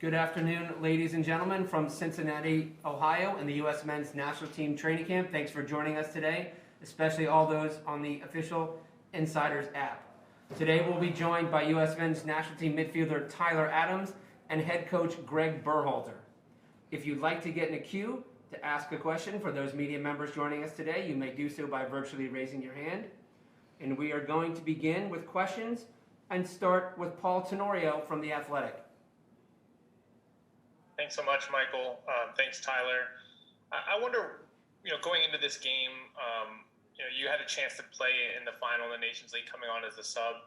Good afternoon, ladies and gentlemen from Cincinnati, Ohio, and the U.S. Men's National Team Training Camp. Thanks for joining us today, especially all those on the official Insiders app. Today we'll be joined by U.S. Men's National Team midfielder Tyler Adams and head coach Gregg Berhalter. If you'd like to get in a queue to ask a question for those media members joining us today, you may do so by virtually raising your hand. And we are going to begin with questions and start with Paul Tenorio from The Athletic. Thanks so much, Michael. Thanks, Tyler. I wonder, going into this game, you had a chance to play in the final in the Nations League coming on as a sub.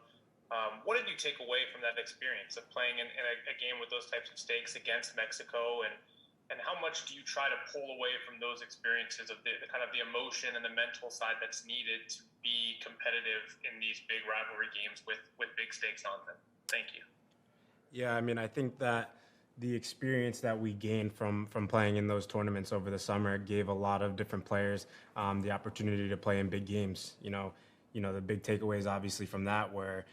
What did you take away from that experience of playing in a game with those types of stakes against Mexico, and how much do you try to pull away from those experiences of the kind of the emotion and the mental side that's needed to be competitive in these big rivalry games with big stakes on them? Thank you. Yeah, I think that the experience that we gained from playing in those tournaments over the summer gave a lot of different players the opportunity to play in big games. The big takeaways obviously from that were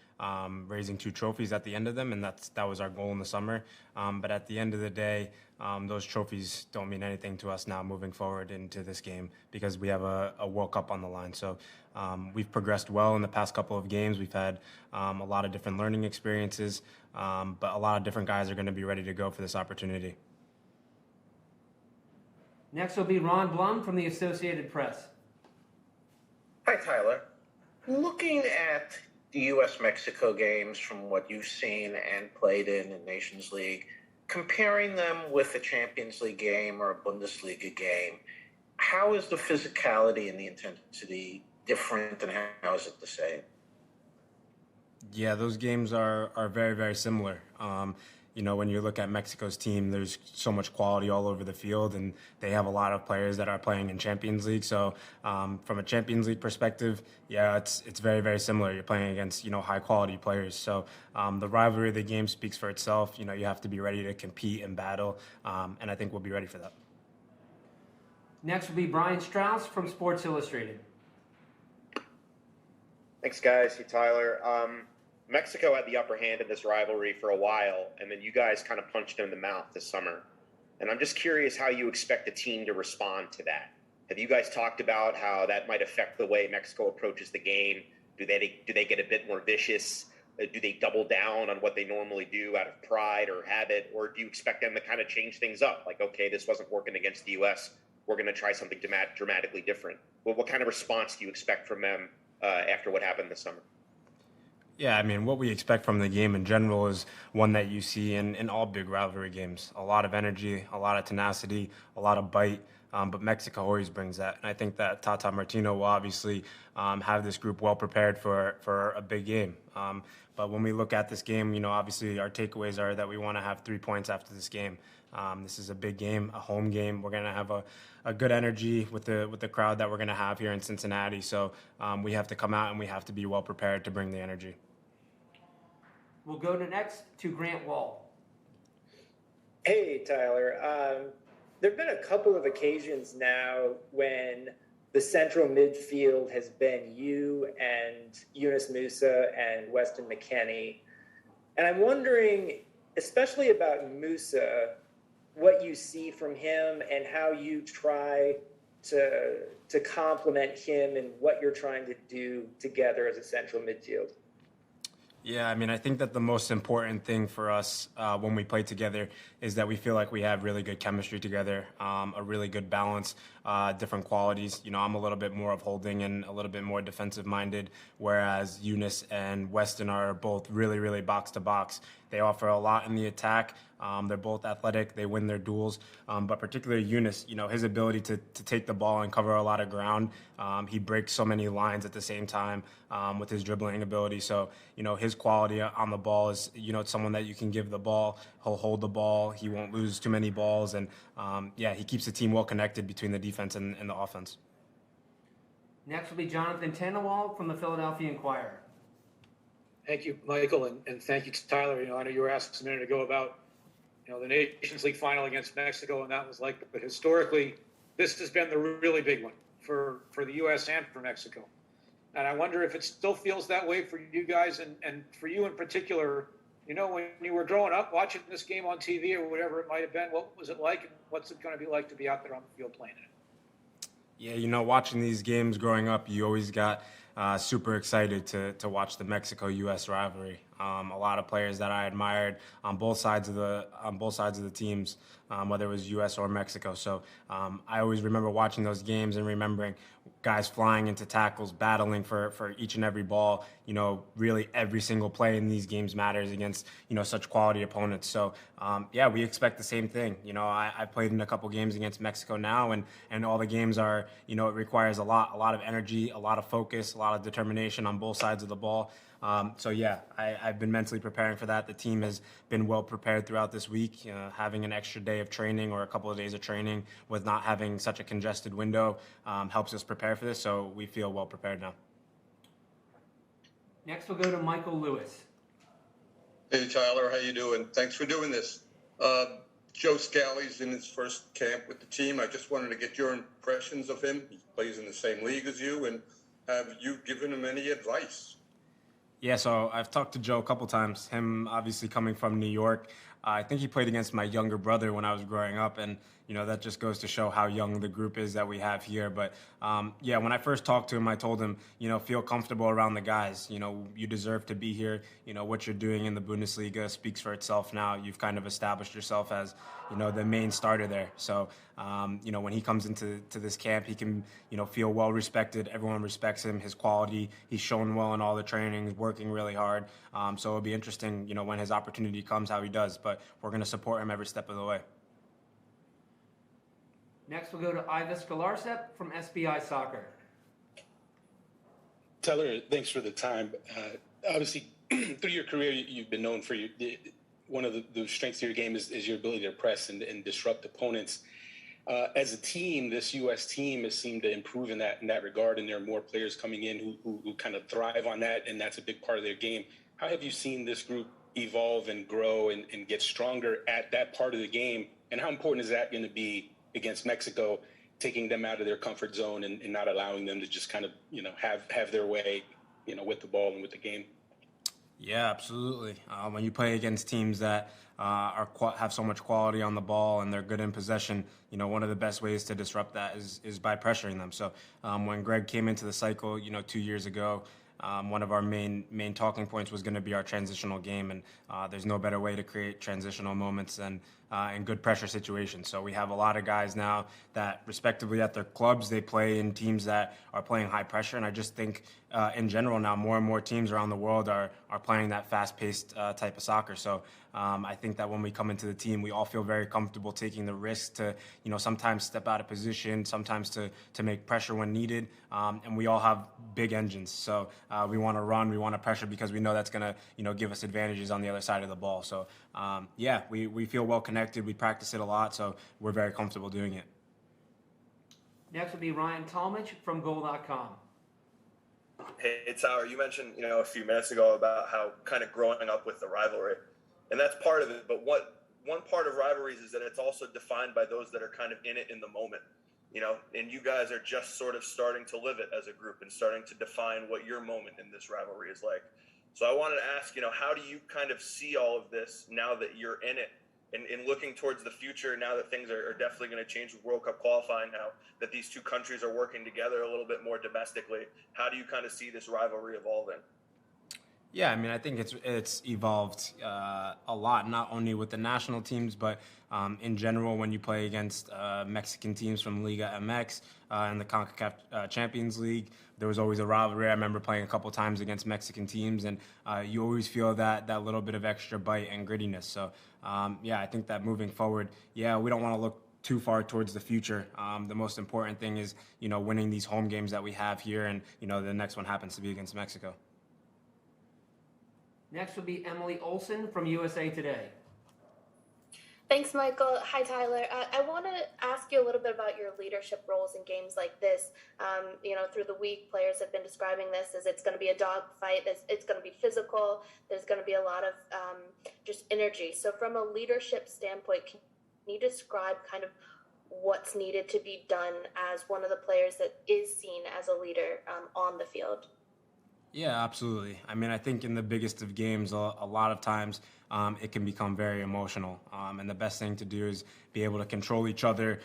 raising 2 trophies at the end of them, and that was our goal in the summer. But at the end of the day, those trophies don't mean anything to us now moving forward into this game because we have a World Cup on the line. So we've progressed well in the past couple of games. We've had a lot of different learning experiences, but a lot of different guys are going to be ready to go for this opportunity. Next will be Ron Blum from the Associated Press. Hi, Tyler. Looking at the U.S.-Mexico games from what you've seen and played in Nations League, comparing them with a Champions League game or a Bundesliga game, how is the physicality and the intensity different, and how is it the same? Yeah, those games are very, very similar. When you look at Mexico's team, there's so much quality all over the field, and they have a lot of players that are playing in Champions League. So from a Champions League perspective, yeah, it's very, very similar. You're playing against, high-quality players. So the rivalry of the game speaks for itself. You have to be ready to compete and battle, and I think we'll be ready for that. Next will be Brian Strauss from Sports Illustrated. Thanks, guys. Hey, Tyler. Mexico had the upper hand in this rivalry for a while, and then you guys kind of punched them in the mouth this summer. And I'm just curious how you expect the team to respond to that. Have you guys talked about how that might affect the way Mexico approaches the game? Do they get a bit more vicious? Do they double down on what they normally do out of pride or habit? Or do you expect them to kind of change things up? Like, okay, this wasn't working against the U.S. We're going to try something dramatically different. Well, what kind of response do you expect from them after what happened this summer? Yeah, what we expect from the game in general is one that you see in all big rivalry games. A lot of energy, a lot of tenacity, a lot of bite, but Mexico always brings that. And I think that Tata Martino will obviously have this group well prepared for a big game. But when we look at this game, obviously our takeaways are that we want to have 3 points after this game. This is a big game, a home game. We're going to have a good energy with the crowd that we're going to have here in Cincinnati. So we have to come out and we have to be well prepared to bring the energy. We'll go next to Grant Wall. Hey, Tyler. There have been a couple of occasions now when the central midfield has been you and Yunus Musa and Weston McKennie. And I'm wondering, especially about Musa, what you see from him and how you try to complement him and what you're trying to do together as a central midfield. Yeah, I think that the most important thing for us when we play together is that we feel like we have really good chemistry together, a really good balance, different qualities. I'm a little bit more of holding and a little bit more defensive minded, whereas Yunus and Weston are both really, really box to box. They offer a lot in the attack. They're both athletic. They win their duels. But particularly Yunus, his ability to take the ball and cover a lot of ground. He breaks so many lines at the same time with his dribbling ability. So, his quality on the ball is, it's someone that you can give the ball. He'll hold the ball. He won't lose too many balls. And, he keeps the team well connected between the defense and the offense. Next will be Jonathan Tenorio from the Philadelphia Inquirer. Thank you, Michael, and thank you to Tyler. I know you were asked a minute ago about the Nations League final against Mexico, and that was but historically, this has been the really big one for the U.S. and for Mexico. And I wonder if it still feels that way for you guys, and for you in particular, You know, when you were growing up watching this game on TV or whatever it might have been, what was it like, and what's it going to be like to be out there on the field playing it? Yeah, watching these games growing up, you always got super excited to watch the Mexico-U.S. rivalry. A lot of players that I admired on both sides of the teams, whether it was U.S. or Mexico. So I always remember watching those games and remembering guys flying into tackles, battling for each and every ball. Really every single play in these games matters against such quality opponents. So yeah, we expect the same thing. I played in a couple games against Mexico now, and all the games are it requires a lot of energy, a lot of focus, a lot of determination on both sides of the ball. So yeah, I've been mentally preparing for that. The team has been well prepared throughout this week. Having an extra day of training or a couple of days of training with not having such a congested window helps us prepare for this. So we feel well prepared now. Next, we'll go to Michael Lewis. Hey Tyler, how you doing? Thanks for doing this. Joe Scally's in his first camp with the team. I just wanted to get your impressions of him. He plays in the same league as you, and have you given him any advice? Yeah, so I've talked to Joe a couple times. Him obviously coming from New York. I think he played against my younger brother when I was growing up, and that just goes to show how young the group is that we have here. But yeah, when I first talked to him, I told him, feel comfortable around the guys. You deserve to be here. What you're doing in the Bundesliga speaks for itself now. You've kind of established yourself as, the main starter there. So, when he comes into this camp, he can, feel well respected. Everyone respects him, his quality. He's shown well in all the trainings, working really hard. So it'll be interesting, when his opportunity comes, how he does. But we're going to support him every step of the way. Next, we'll go to Iva Skalarsep from SBI Soccer. Tyler, thanks for the time. Obviously, through your career, you've been known for one of the strengths of your game is your ability to press and disrupt opponents. As a team, this U.S. team has seemed to improve in that regard, and there are more players coming in who kind of thrive on that, and that's a big part of their game. How have you seen this group evolve and grow and get stronger at that part of the game, and how important is that going to be against Mexico, taking them out of their comfort zone and not allowing them to just kind of, have their way, with the ball and with the game? Yeah, absolutely. When you play against teams that have so much quality on the ball and they're good in possession, one of the best ways to disrupt that is by pressuring them. So when Greg came into the cycle, 2 years ago, one of our main talking points was going to be our transitional game, and there's no better way to create transitional moments than in good pressure situations. So we have a lot of guys now that, respectively at their clubs, they play in teams that are playing high pressure, and I just think in general now more and more teams around the world are playing that fast-paced type of soccer. So I think that when we come into the team, we all feel very comfortable taking the risk to, sometimes step out of position, sometimes to make pressure when needed, and we all have big engines. So we want to run, we want to pressure because we know that's going to, give us advantages on the other side of the ball. So yeah, we feel well connected. We practice it a lot, so we're very comfortable doing it. Next will be Ryan Talmadge from Goal.com. Hey, Tyler, you mentioned, a few minutes ago about how kind of growing up with the rivalry, and that's part of it. But one part of rivalries is that it's also defined by those that are kind of in it in the moment, and you guys are just sort of starting to live it as a group and starting to define what your moment in this rivalry is like. So I wanted to ask, how do you kind of see all of this now that you're in it? And looking towards the future, now that things are definitely going to change with World Cup qualifying, now that these two countries are working together a little bit more domestically, how do you kind of see this rivalry evolving? Yeah, I mean, I think it's evolved a lot, not only with the national teams, but in general when you play against Mexican teams from Liga MX and the CONCACAF Champions League. There was always a rivalry. I remember playing a couple times against Mexican teams, and you always feel that little bit of extra bite and grittiness. So, yeah, I think that moving forward, yeah, we don't want to look too far towards the future. The most important thing is, winning these home games that we have here, and, the next one happens to be against Mexico. Next will be Emily Olsen from USA Today. Thanks, Michael. Hi, Tyler. I want to ask you a little bit about your leadership roles in games like this. Through the week, players have been describing this as it's going to be a dogfight. It's going to be physical. There's going to be a lot of just energy. So from a leadership standpoint, can you describe kind of what's needed to be done as one of the players that is seen as a leader on the field? Yeah, absolutely. I mean, I think in the biggest of games, a lot of times it can become very emotional. And the best thing to do is be able to control each other,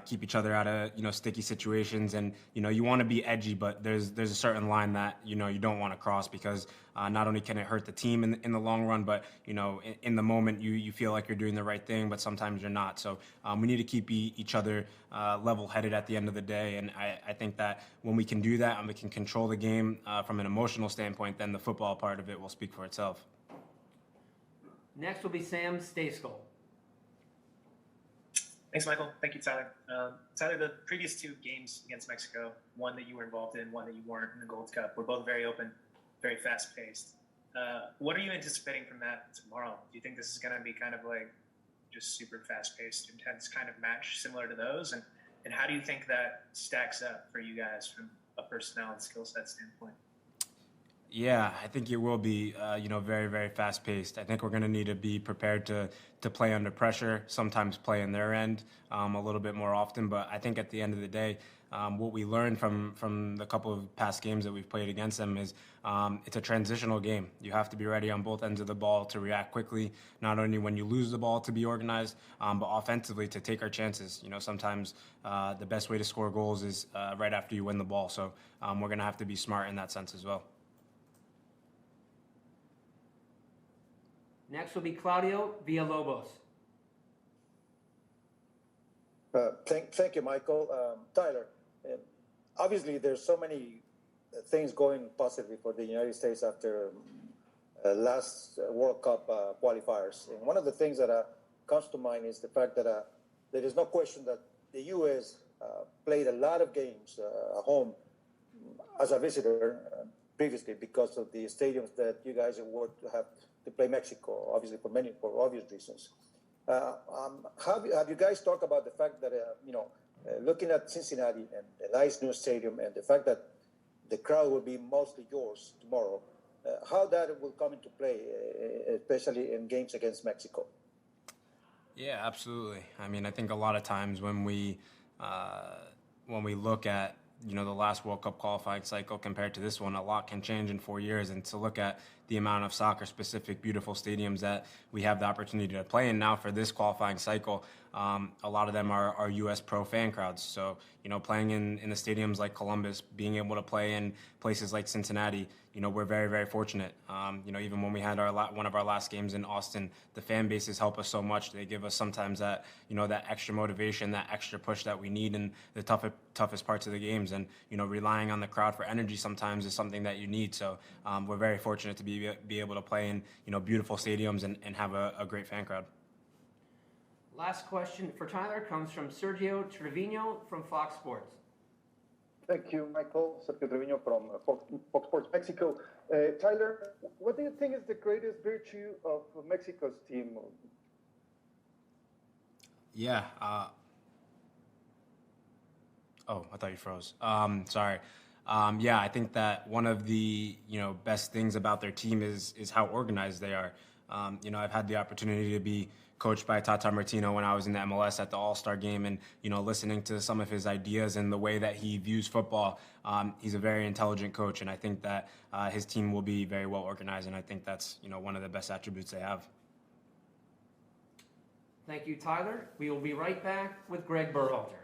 keep each other out of sticky situations. And you want to be edgy, but there's a certain line that you don't want to cross, because not only can it hurt the team in the long run, but in the moment you feel like you're doing the right thing, but sometimes you're not. So we need to keep each other level-headed at the end of the day. And I think that when we can do that and we can control the game from an emotional standpoint, then the football part of it will speak for itself. Next will be Sam Stacekal. Thanks, Michael. Thank you, Tyler. Tyler, the previous two games against Mexico, one that you were involved in, one that you weren't in the Gold Cup, were both very open, very fast-paced. What are you anticipating from that tomorrow? Do you think this is going to be kind of like just super fast-paced, intense kind of match similar to those? And how do you think that stacks up for you guys from a personnel and skill set standpoint? Yeah, I think it will be, very, very fast-paced. I think we're going to need to be prepared to play under pressure, sometimes play in their end a little bit more often. But I think at the end of the day, what we learned from the couple of past games that we've played against them is it's a transitional game. You have to be ready on both ends of the ball to react quickly, not only when you lose the ball to be organized, but offensively to take our chances. Sometimes the best way to score goals is right after you win the ball. So we're going to have to be smart in that sense as well. Next will be Claudio Villalobos. Thank you, Michael. Tyler, obviously there's so many things going positively for the United States after last World Cup qualifiers. And one of the things that comes to mind is the fact that there is no question that the U.S. Played a lot of games at home as a visitor previously because of the stadiums that you guys would have to play Mexico, obviously for obvious reasons. Have you guys talked about the fact that looking at Cincinnati and the nice new stadium and the fact that the crowd will be mostly yours tomorrow, how that will come into play, especially in games against Mexico? Yeah, absolutely. I mean, I think a lot of times when we look at the last World Cup qualifying cycle compared to this one, a lot can change in 4 years. And to look at the amount of soccer-specific, beautiful stadiums that we have the opportunity to play in now for this qualifying cycle, a lot of them are U.S. pro fan crowds. So, playing in the stadiums like Columbus, being able to play in places like Cincinnati, we're very, very fortunate. Even when we had one of our last games in Austin, the fan bases help us so much. They give us sometimes that, that extra motivation, that extra push that we need in the toughest parts of the games. And, relying on the crowd for energy sometimes is something that you need. So we're very fortunate to be able to play in, beautiful stadiums and have a great fan crowd. Last question for Tyler comes from Sergio Trevino from Fox Sports. Thank you, Michael. Sergio Trevino from Fox Sports Mexico. Tyler, what do you think is the greatest virtue of Mexico's team? Yeah. I thought you froze. Sorry. Yeah, I think that one of the best things about their team is how organized they are. I've had the opportunity to be coached by Tata Martino when I was in the MLS at the All-Star game, and listening to some of his ideas and the way that he views football. He's a very intelligent coach, and I think that his team will be very well organized, and I think that's one of the best attributes they have. Thank you, Tyler. We will be right back with Gregg Berhalter.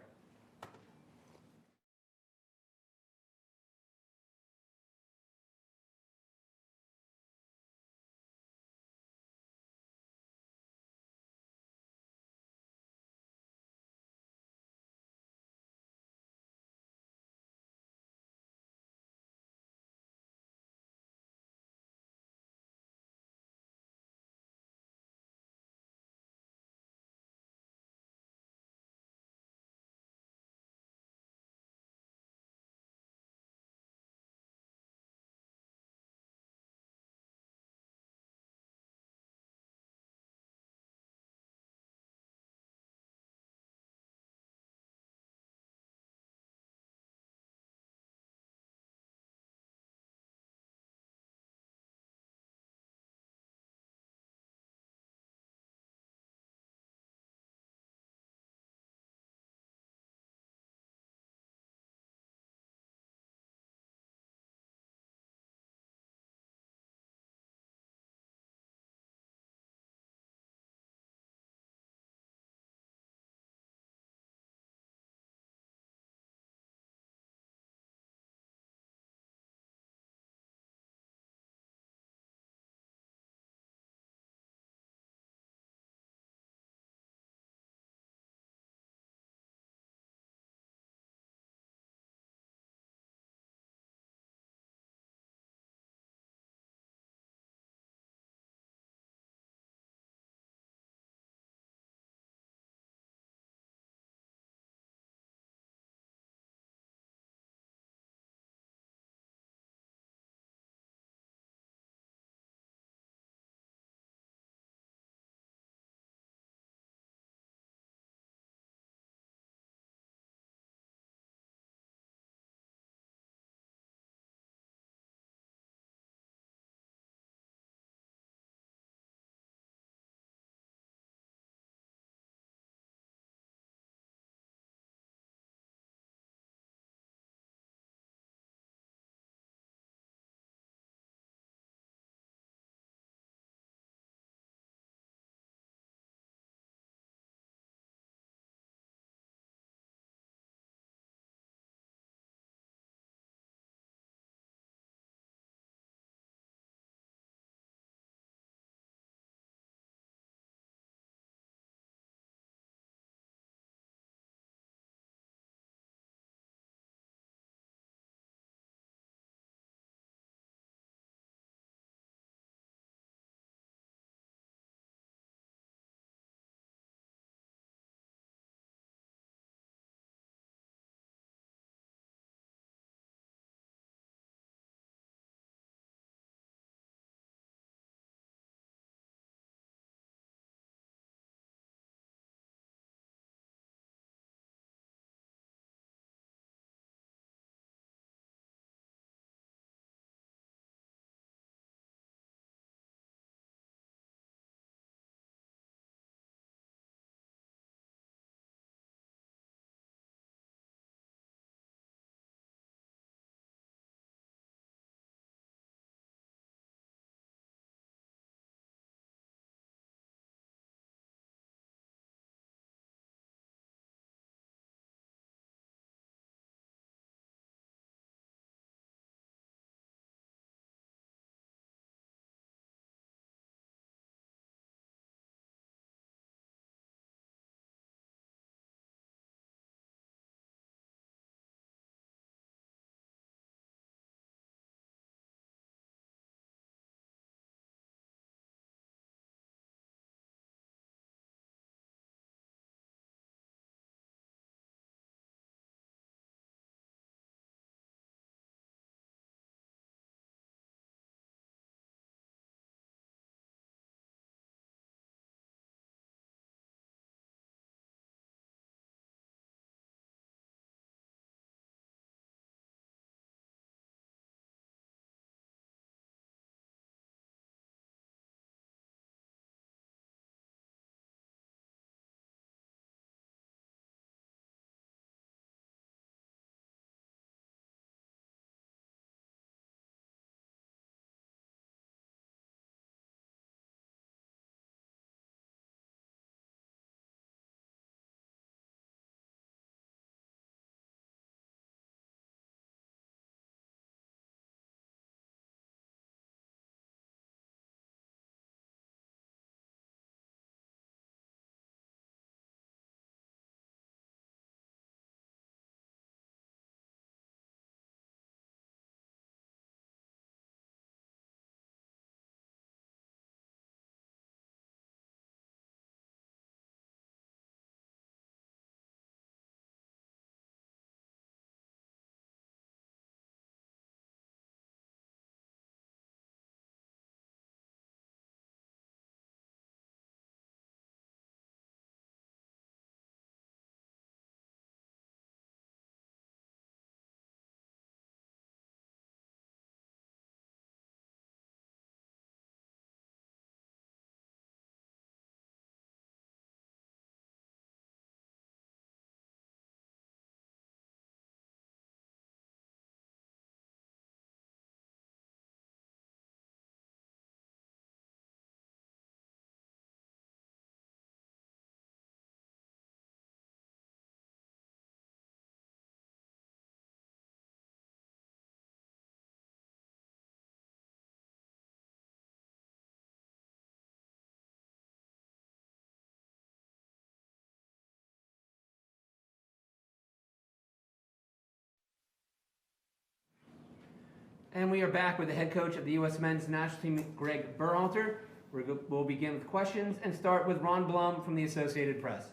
And we are back with the head coach of the U.S. men's national team, Gregg Berhalter. We'll begin with questions and start with Ron Blum from the Associated Press.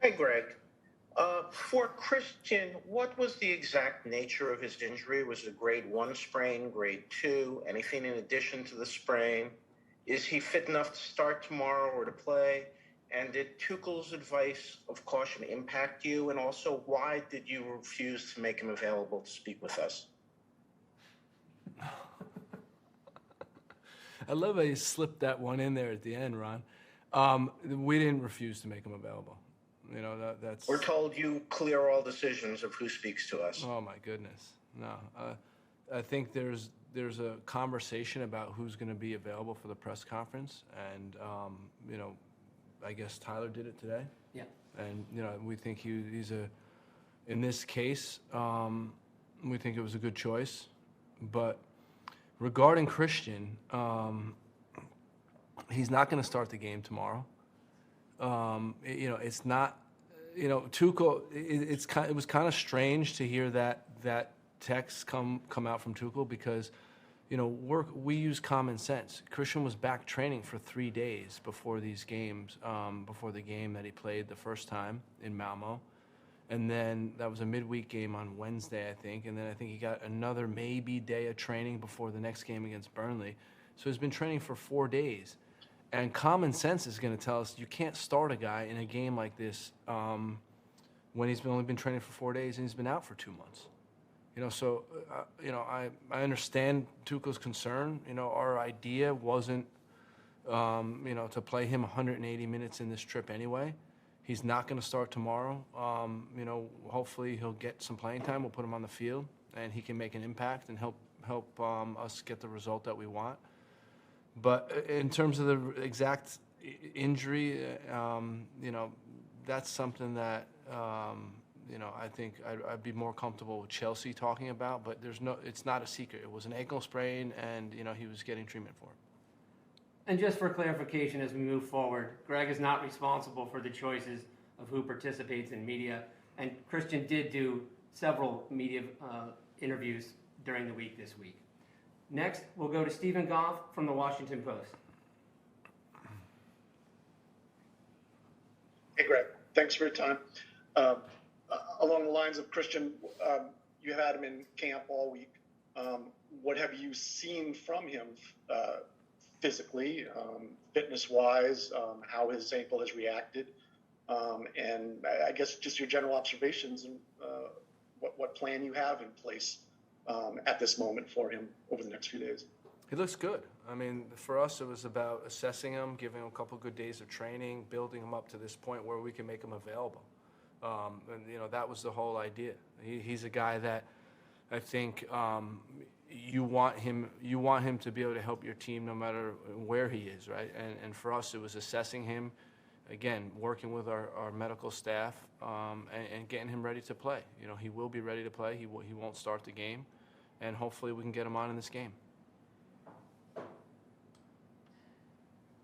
Hey, Greg. For Christian, what was the exact nature of his injury? Was it a grade 1 sprain, grade 2, anything in addition to the sprain? Is he fit enough to start tomorrow or to play? And did Tuchel's advice of caution impact you? And also, why did you refuse to make him available to speak with us? I love how you slipped that one in there at the end, Ron. We didn't refuse to make him available. You know, that's... We're told you clear all decisions of who speaks to us. Oh, my goodness. No. I think there's a conversation about who's going to be available for the press conference. And, you know, I guess Tyler did it today. Yeah. And, you know, we think he's in this case, we think it was a good choice. But regarding Christian, he's not going to start the game tomorrow. You know, it's not, you know, Tuchel, it was kind of strange to hear that text come out from Tuchel because, you know, we use common sense. Christian was back training for 3 days before these games, before the game that he played the first time in Malmo. And then that was a midweek game on Wednesday, I think. And then I think he got another maybe day of training before the next game against Burnley. So he's been training for 4 days. And common sense is going to tell us you can't start a guy in a game like this when he's only been training for 4 days and he's been out for 2 months. You know, so, you know, I understand Tuchel's concern. You know, our idea wasn't, you know, to play him 180 minutes in this trip anyway. He's not going to start tomorrow. You know, hopefully he'll get some playing time. We'll put him on the field and he can make an impact and help us get the result that we want. But in terms of the exact injury, you know, that's something that, you know, I think I'd be more comfortable with Chelsea talking about. But it's not a secret. It was an ankle sprain, and, you know, he was getting treatment for it. And just for clarification as we move forward, Greg is not responsible for the choices of who participates in media. And Christian did do several media interviews during the week this week. Next, we'll go to Stephen Goff from the Washington Post. Hey, Greg. Thanks for your time. Along the lines of Christian, you had him in camp all week. What have you seen from him physically, fitness-wise, how his ankle has reacted, and I guess just your general observations and what plan you have in place at this moment for him over the next few days. He looks good. I mean, for us, it was about assessing him, giving him a couple good days of training, building him up to this point where we can make him available. And, you know, that was the whole idea. He's a guy that I think you want him to be able to help your team no matter where he is, right? And for us, it was assessing him, again, working with our medical staff and getting him ready to play. You know, he will be ready to play. He won't start the game, and hopefully we can get him on in this game.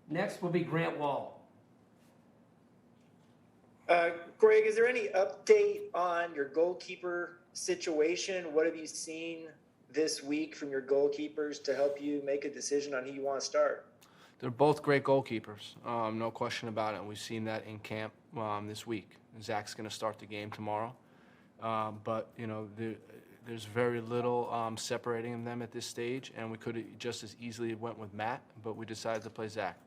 Next will be Grant Wall. Greg, is there any update on your goalkeeper situation? What have you seen this week from your goalkeepers to help you make a decision on who you want to start? They're both great goalkeepers, no question about it. And we've seen that in camp this week. Zach's going to start the game tomorrow. But, you know, there's very little separating them at this stage, and we could have just as easily went with Matt, but we decided to play Zach.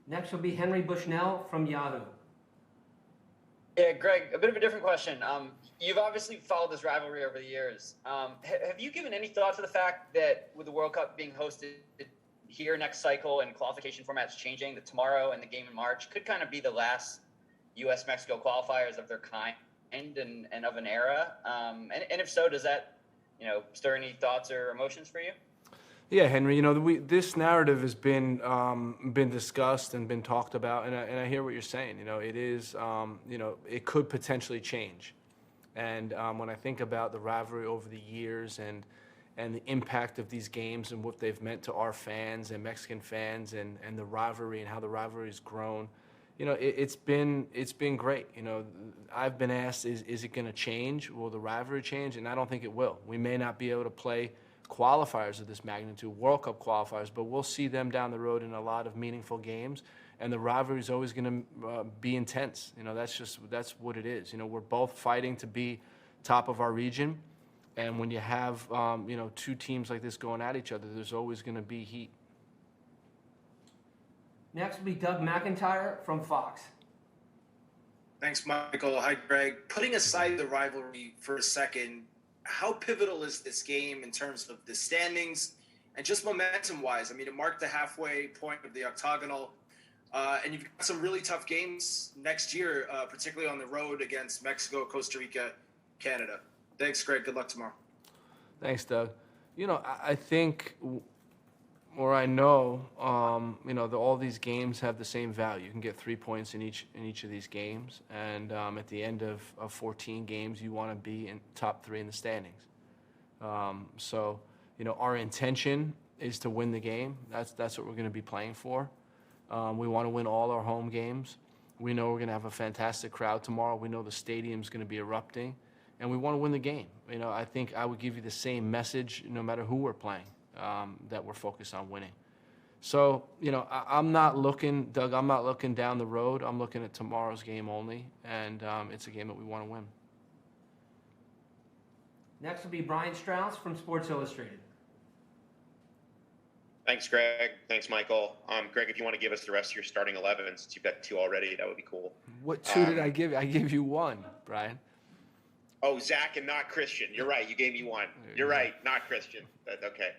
Next will be Henry Bushnell from Yahoo. Yeah, Greg, a bit of a different question. You've obviously followed this rivalry over the years. Have you given any thought to the fact that with the World Cup being hosted here next cycle and qualification formats changing, that tomorrow and the game in March could kind of be the last U.S.-Mexico qualifiers of their kind and of an era? And if so, does that, you know, stir any thoughts or emotions for you? Yeah, Henry, you know, this narrative has been discussed and been talked about, and I hear what you're saying. You know, it is, you know, it could potentially change. And when I think about the rivalry over the years and the impact of these games and what they've meant to our fans and Mexican fans and the rivalry and how the rivalry has grown, it's been great. I've been asked, is it going to change? Will the rivalry change? And I don't think it will. We may not be able to play qualifiers of this magnitude, World Cup qualifiers, but we'll see them down the road in a lot of meaningful games. And the rivalry is always going to be intense. That's what it is. We're both fighting to be top of our region. And when you have, two teams like this going at each other, there's always going to be heat. Next will be Doug McIntyre from Fox. Thanks, Michael. Hi, Greg. Putting aside the rivalry for a second, how pivotal is this game in terms of the standings and just momentum-wise? I mean, it marked the halfway point of the octagonal, and you've got some really tough games next year, particularly on the road against Mexico, Costa Rica, Canada. Thanks, Greg. Good luck tomorrow. Thanks, Doug. I think, or I know, all these games have the same value. You can get 3 points in each of these games, and at the end of 14 games, you want to be in top 3 in the standings. Our intention is to win the game. That's what we're going to be playing for. We want to win all our home games. We know we're going to have a fantastic crowd tomorrow. We know the stadium's going to be erupting, and we want to win the game. I think I would give you the same message no matter who we're playing. That we're focused on winning. So, I'm not looking, Doug, I'm not looking down the road. I'm looking at tomorrow's game only, and it's a game that we want to win. Next will be Brian Strauss from Sports Illustrated. Thanks, Greg. Thanks, Michael. Greg, if you want to give us the rest of your starting 11, since you've got 2 already, that would be cool. What 2 did I give you? I gave you 1, Brian. Oh, Zach and not Christian. You're right. You gave me 1. You're right. Not Christian. Okay.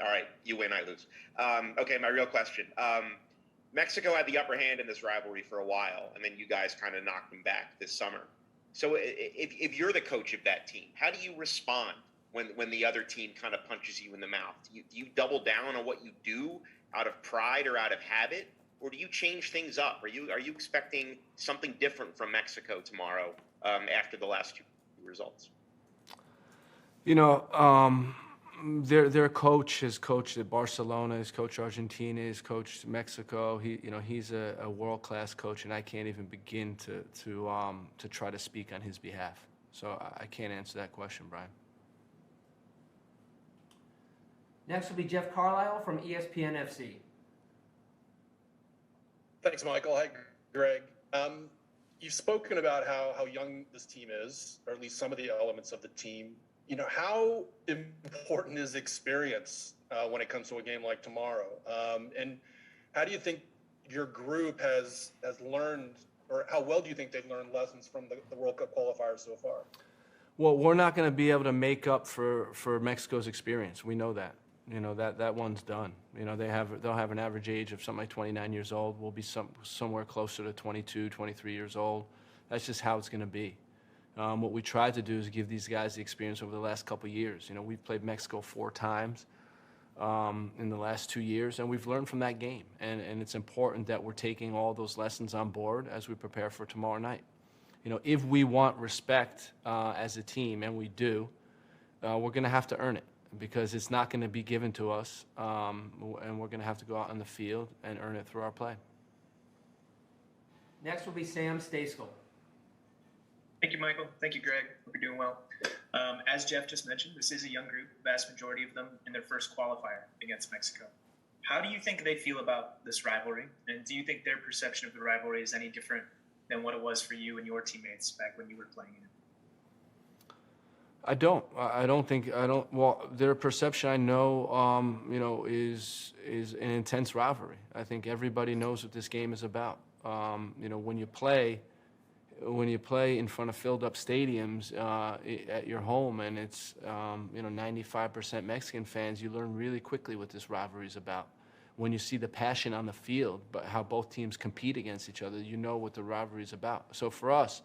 All right, you win, I lose. Okay, my real question. Mexico had the upper hand in this rivalry for a while, and then you guys kind of knocked them back this summer. So if you're the coach of that team, how do you respond when the other team kind of punches you in the mouth? Do you double down on what you do out of pride or out of habit, or do you change things up? Are you expecting something different from Mexico tomorrow after the last 2 results? Their coach has coached at Barcelona, has coached Argentina, has coached Mexico. He's a world-class coach, and I can't even begin to try to speak on his behalf. So I can't answer that question, Brian. Next will be Jeff Carlisle from ESPN FC. Thanks, Michael. Hi, Greg. You've spoken about how young this team is, or at least some of the elements of the team. How important is experience when it comes to a game like tomorrow? And how do you think your group has learned, or how well do you think they've learned lessons from the World Cup qualifiers so far? Well, we're not going to be able to make up for Mexico's experience. We know that. That one's done. They'll have an average age of something like 29 years old. We'll be somewhere closer to 22, 23 years old. That's just how it's going to be. What we tried to do is give these guys the experience over the last couple of years. We've played Mexico 4 times in the last 2 years, and we've learned from that game. And it's important that we're taking all those lessons on board as we prepare for tomorrow night. If we want respect as a team, and we do, we're going to have to earn it, because it's not going to be given to us, and we're going to have to go out on the field and earn it through our play. Next will be Sam Stacekal. Thank you, Michael. Thank you, Greg. Hope you're doing well. As Jeff just mentioned, this is a young group, the vast majority of them in their first qualifier against Mexico. How do you think they feel about this rivalry? And do you think their perception of the rivalry is any different than what it was for you and your teammates back when you were playing in it? I don't think. Well, their perception, I know, is an intense rivalry. I think everybody knows what this game is about. When you play in front of filled-up stadiums at your home, and it's 95% Mexican fans, you learn really quickly what this rivalry is about. When you see the passion on the field, but how both teams compete against each other, you know what the rivalry is about. So for us,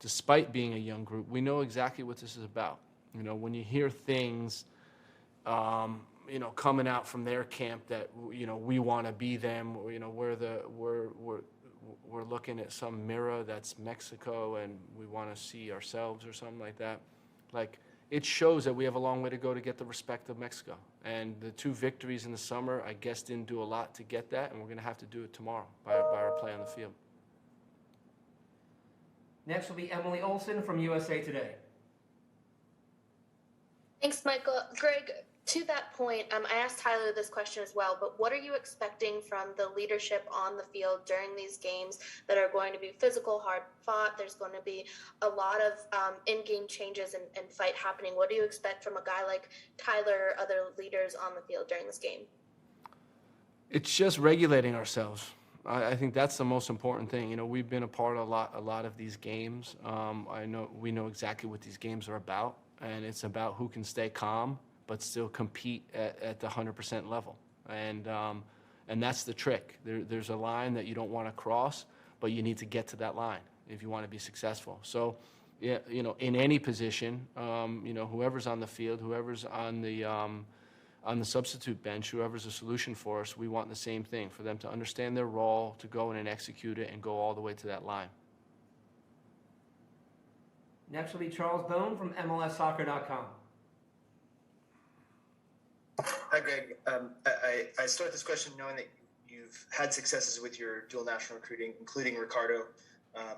despite being a young group, we know exactly what this is about. When you hear things, coming out from their camp that we want to be them, we're looking at some mirror that's Mexico and we want to see ourselves or something like that. Like, it shows that we have a long way to go to get the respect of Mexico. And the 2 victories in the summer, I guess, didn't do a lot to get that, and we're going to have to do it tomorrow by our play on the field. Next will be Emily Olsen from USA Today. Thanks, Michael. Greg, to that point, I asked Tyler this question as well, but what are you expecting from the leadership on the field during these games that are going to be physical, hard fought? There's going to be a lot of in-game changes and fight happening. What do you expect from a guy like Tyler or other leaders on the field during this game? It's just regulating ourselves. I think that's the most important thing. You know, we've been a part of a lot of these games. We know exactly what these games are about, and it's about who can stay calm but still compete at the 100% level. And that's the trick. There's a line that you don't want to cross, but you need to get to that line if you want to be successful. So, yeah, you know, in any position, you know, whoever's on the field, whoever's on the substitute bench, whoever's a solution for us, we want the same thing, for them to understand their role, to go in and execute it, and go all the way to that line. Next will be Charles Bone from MLSsoccer.com. Hi, Greg. I start this question knowing that you've had successes with your dual national recruiting, including Ricardo,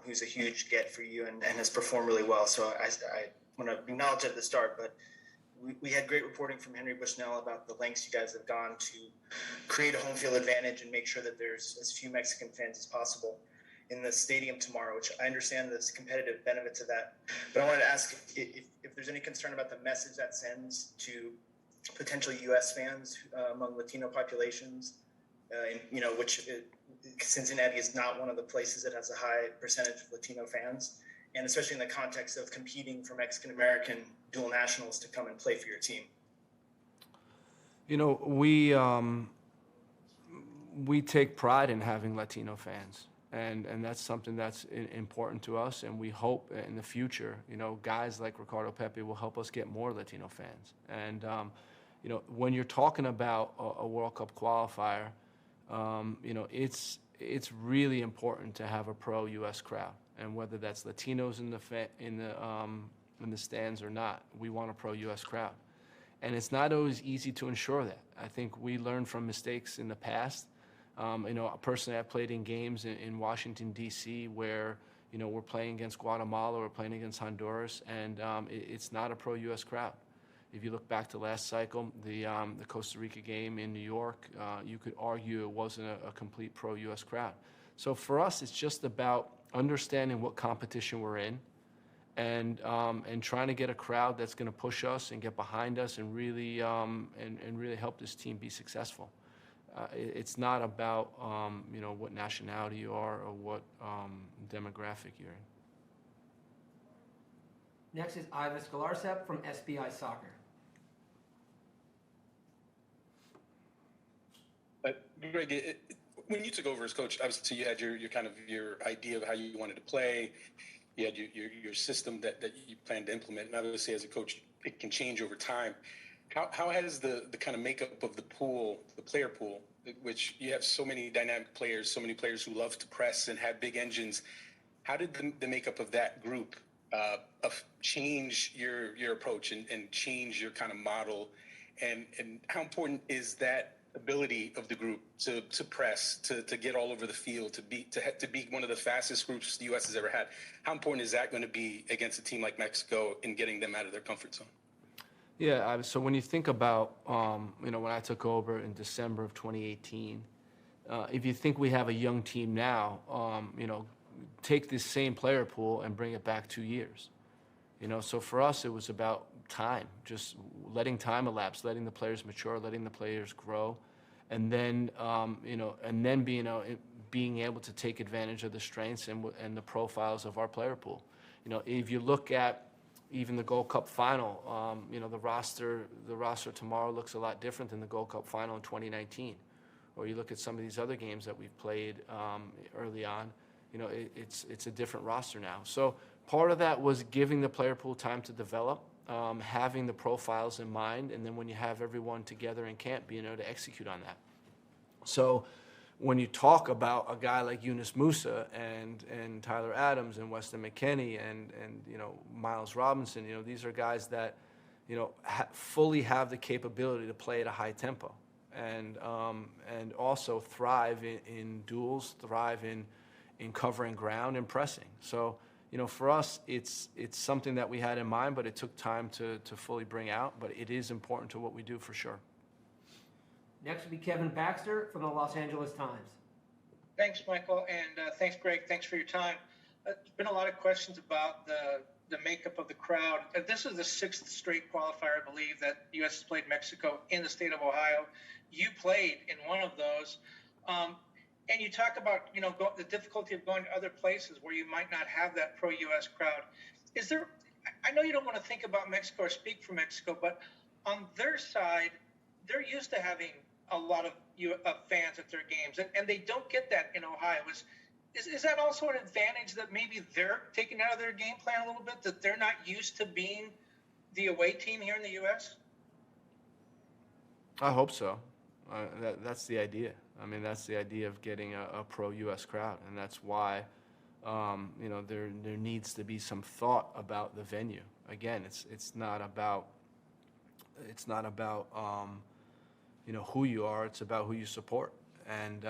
who's a huge get for you and has performed really well. So I want to acknowledge it at the start, but we had great reporting from Henry Bushnell about the lengths you guys have gone to create a home field advantage and make sure that there's as few Mexican fans as possible in the stadium tomorrow, which I understand the competitive benefits of that. But I wanted to ask if there's any concern about the message that sends to potential U.S. fans among Latino populations, which Cincinnati is not one of the places that has a high percentage of Latino fans, and especially in the context of competing for Mexican-American dual nationals to come and play for your team. You know, we take pride in having Latino fans, and that's something that's important to us, and we hope in the future, you know, guys like Ricardo Pepi will help us get more Latino fans. And you know, when you're talking about a World Cup qualifier, you know, it's really important to have a pro-U.S. crowd, and whether that's Latinos in the stands or not, we want a pro-U.S. crowd. And it's not always easy to ensure that. I think we learned from mistakes in the past. You know, personally, I've played in games in Washington, D.C., where, you know, we're playing against Guatemala, we're playing against Honduras, and it's not a pro-U.S. crowd. If you look back to last cycle, the Costa Rica game in New York, you could argue it wasn't a complete pro-U.S. crowd. So for us, it's just about understanding what competition we're in, and trying to get a crowd that's going to push us and get behind us and really really help this team be successful. It's not about you know, what nationality you are or what demographic you're in. Next is Ivis Galarsep from SBI Soccer. Greg, when you took over as coach, obviously you had your kind of your idea of how you wanted to play. You had your system that you planned to implement, and obviously as a coach, it can change over time. How has the kind of makeup of the pool, the player pool, which you have so many dynamic players, so many players who love to press and have big engines, how did the makeup of that group change your approach and change your kind of model, and how important is that ability of the group to press, to get all over the field, to be one of the fastest groups the U.S. has ever had? How important is that going to be against a team like Mexico in getting them out of their comfort zone? Yeah, so when you think about, you know, when I took over in December of 2018, if you think we have a young team now, you know, take this same player pool and bring it back 2 years. You know, so for us, it was about time, just letting time elapse, letting the players mature, letting the players grow, and then, you know, and then being able to take advantage of the strengths and the profiles of our player pool. You know, if you look at even the Gold Cup final, you know, the roster tomorrow looks a lot different than the Gold Cup final in 2019. Or you look at some of these other games that we've played early on, you know, it's a different roster now. So part of that was giving the player pool time to develop, having the profiles in mind, and then when you have everyone together in camp, being able to execute on that. So when you talk about a guy like Yunus Musa and Tyler Adams and Weston McKennie and you know, Miles Robinson, you know, these are guys that, fully have the capability to play at a high tempo, and also thrive in duels, thrive in covering ground and pressing. So, for us, it's something that we had in mind, but it took time to fully bring out. But it is important to what we do for sure. Next will be Kevin Baxter from the Los Angeles Times. Thanks, Michael, and thanks, Greg. Thanks for your time. There's been a lot of questions about the makeup of the crowd. This is the 6th straight qualifier, I believe, that the U.S. has played Mexico in the state of Ohio. You played in one of those. And you talk about, the difficulty of going to other places where you might not have that pro-U.S. crowd. Is there, I know you don't want to think about Mexico or speak for Mexico, but on their side, they're used to having a lot of fans at their games, and they don't get that in Ohio. Is that also an advantage that maybe they're taking out of their game plan a little bit, that they're not used to being the away team here in the U.S.? I hope so. That's the idea. I mean, that's the idea of getting a pro-U.S. crowd, and that's why, there needs to be some thought about the venue. Again, it's not about who you are. It's about who you support. And,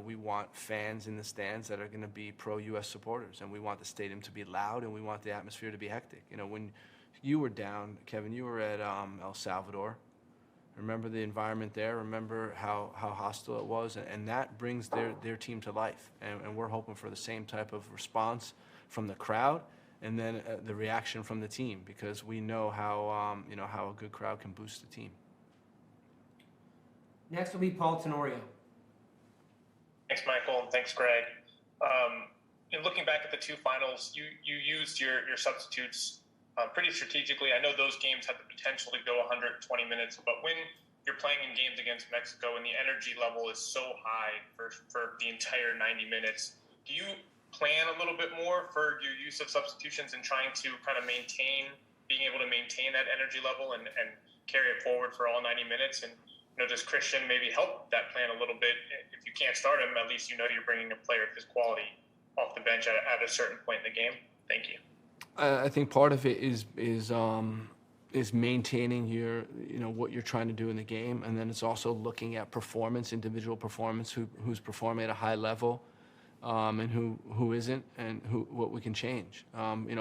we want fans in the stands that are going to be pro-U.S. supporters, and we want the stadium to be loud, and we want the atmosphere to be hectic. When you were down, Kevin, you were at El Salvador. Remember the environment there. Remember how hostile it was, and that brings their team to life. And we're hoping for the same type of response from the crowd, and then the reaction from the team, because we know how a good crowd can boost the team. Next will be Paul Tenorio. Thanks, Michael, and thanks, Greg. In looking back at the two finals, you used your substitutes pretty strategically. I know those games had the potential to go 120 minutes, but when you're playing in games against Mexico and the energy level is so high for the entire 90 minutes, do you plan a little bit more for your use of substitutions and trying to kind of being able to maintain that energy level and carry it forward for all 90 minutes? And does Christian maybe help that plan a little bit? If you can't start him, at least you're bringing a player of his quality off the bench at a certain point in the game. Thank you. I think part of it is maintaining your what you're trying to do in the game, and then it's also looking at performance, individual performance, who's performing at a high level, and who isn't, and what we can change.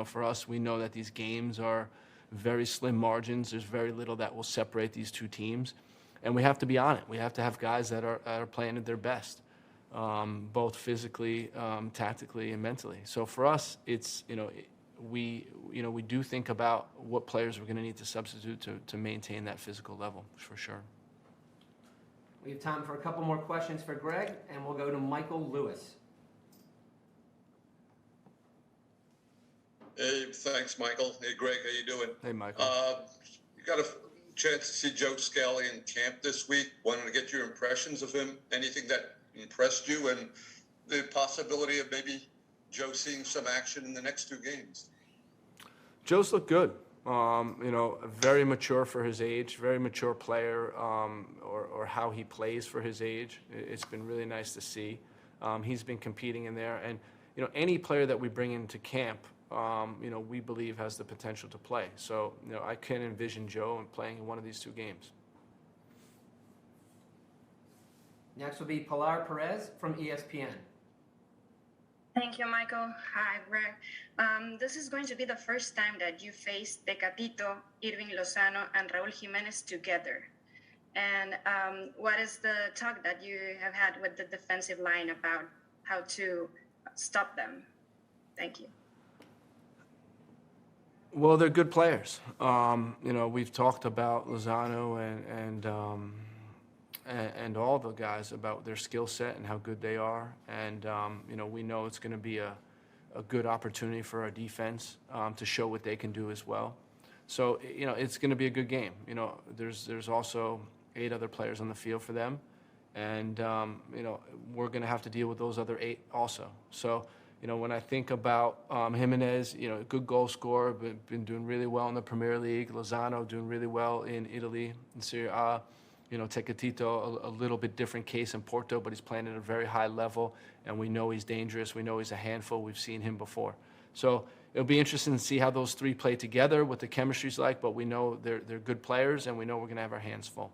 For us, we know that these games are very slim margins. There's very little that will separate these two teams, and we have to be on it. We have to have guys that are playing at their best, both physically, tactically, and mentally. So for us, it's we do think about what players we're going to need to substitute to maintain that physical level, for sure. We have time for a couple more questions for Greg, and we'll go to Michael Lewis. Hey, thanks, Michael. Hey, Greg, how you doing? Hey, Michael. You got a chance to see Joe Scally in camp this week. Wanted to get your impressions of him. Anything that impressed you, and the possibility of maybe Joe seeing some action in the next two games? Joe's looked good. Very mature for his age, very mature player, or how he plays for his age. It's been really nice to see. He's been competing in there, and any player that we bring into camp, we believe has the potential to play. So I can envision Joe playing in one of these two games. Next will be Pilar Perez from ESPN. Thank you, Michael. Hi, Greg. This is going to be the first time that you face Tecatito, Irving Lozano, and Raul Jimenez together. And what is the talk that you have had with the defensive line about how to stop them? Thank you. Well, they're good players. We've talked about Lozano and all the guys about their skill set and how good they are. And, we know it's going to be a good opportunity for our defense to show what they can do as well. So, it's going to be a good game. There's also 8 other players on the field for them. And, we're going to have to deal with those other 8 also. So, when I think about Jimenez, good goal scorer, been doing really well in the Premier League. Lozano doing really well in Italy, in Serie A. Tecatito, a little bit different case in Porto, but he's playing at a very high level, and we know he's dangerous. We know he's a handful. We've seen him before. So, it'll be interesting to see how those three play together, what the chemistry's like, but we know they're good players, and we know we're going to have our hands full.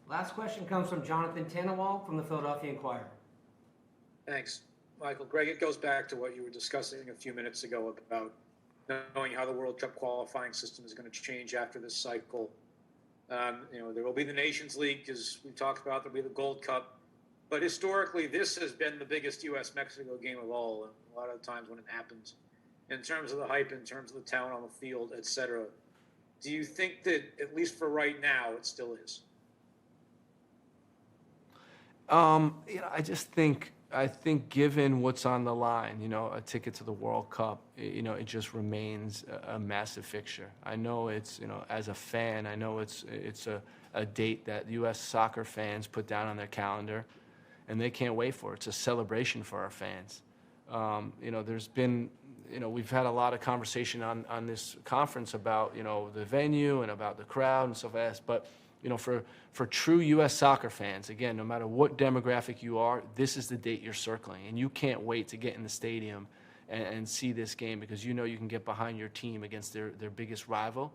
Last question comes from Jonathan Tenorio from the Philadelphia Inquirer. Thanks, Michael. Greg, it goes back to what you were discussing a few minutes ago about knowing how the World Cup qualifying system is going to change after this cycle. There will be the Nations League, as we talked about. There'll be the Gold Cup. But historically, this has been the biggest U.S.-Mexico game of all, and a lot of the times when it happens, in terms of the hype, in terms of the talent on the field, et cetera. Do you think that, at least for right now, it still is? I think given what's on the line, a ticket to the World Cup, it just remains a massive fixture. I know it's, as a fan, I know it's a date that U.S. soccer fans put down on their calendar, and they can't wait for it. It's a celebration for our fans. There's been, we've had a lot of conversation on this conference about, the venue and about the crowd and stuff like that, but for true U.S. soccer fans, again, no matter what demographic you are, this is the date you're circling, and you can't wait to get in the stadium and see this game because you can get behind your team against their biggest rival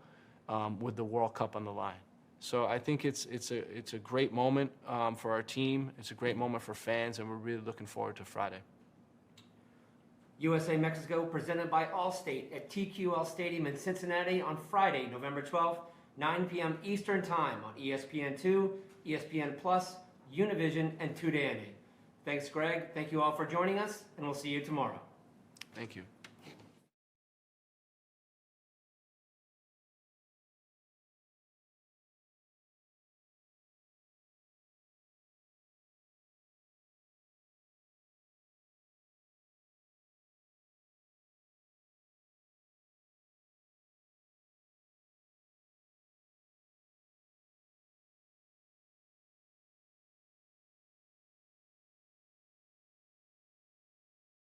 with the World Cup on the line. So I think it's a great moment for our team. It's a great moment for fans, and we're really looking forward to Friday. USA-Mexico presented by Allstate at TQL Stadium in Cincinnati on Friday, November 12th. 9 p.m. Eastern Time on ESPN2, ESPN+, Univision, and TUDN. Thanks, Greg. Thank you all for joining us, and we'll see you tomorrow. Thank you.